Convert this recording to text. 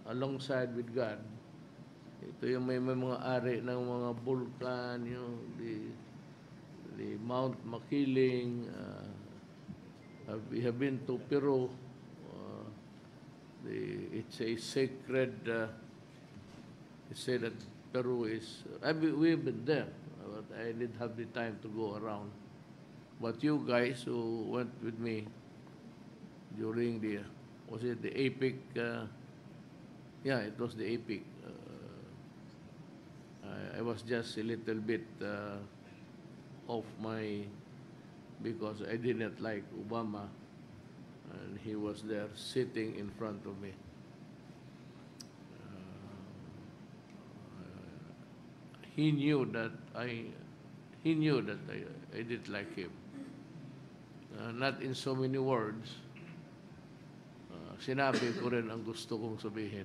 alongside with God. Ito yung may mga ari ng mga bulkan, yung the Mount Makiling. We have been to Peru. It's a sacred. They say that Peru is. We've been there, but I didn't have the time to go around. But you guys who went with me during was it the APIC? Yeah, it was the APIC. I was just a little bit off because I didn't like Obama, and he was there sitting in front of me. He knew that I didn't like him. Not in so many words. Sinabi ko rin ang gusto kong sabihin.